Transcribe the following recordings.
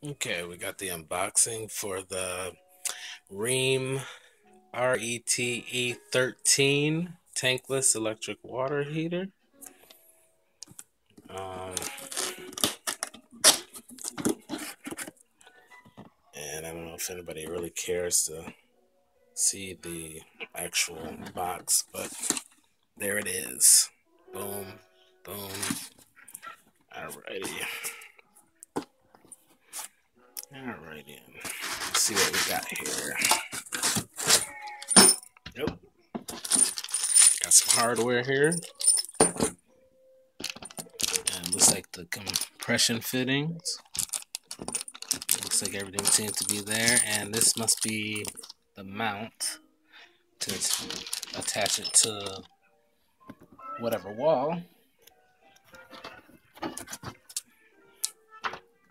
Okay, we got the unboxing for the Rheem Rete 13 tankless electric water heater. Um, and I don't know if anybody really cares to see the actual box, but there it is. Boom, boom. Alrighty. Alrighty. Let's see what we got here. Yep. Got some hardware here. And looks like the compression fittings. Looks like everything seems to be there. And this must be the mount to attach it to whatever wall.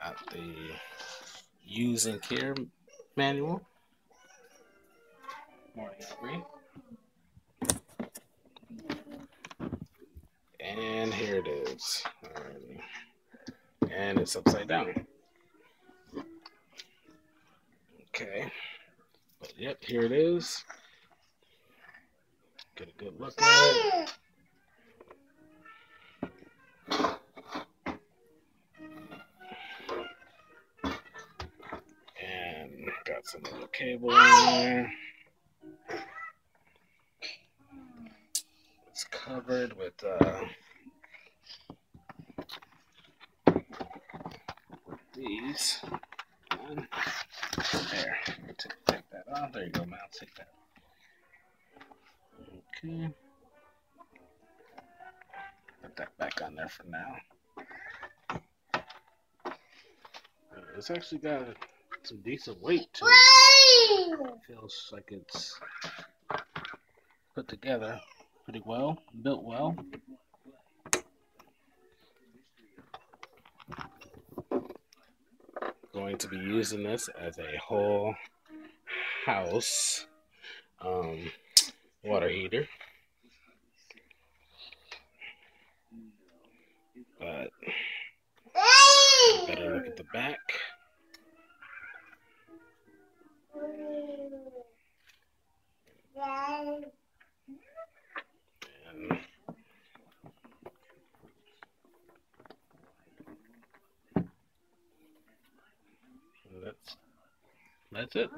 Got the use and care manual. Morning, Aubrey. And here it is. And it's upside down. Okay. But yep, here it is. Get a good look at it. And got some little cable in there. It's covered with these. There. Take that off. There you go, Mal. Take that. Okay. Put that back on there for now. It's actually got some decent weight to it. Feels like it's put together pretty well, built well. Going to be using this as a whole house water heater. But better look at the back. And that's it.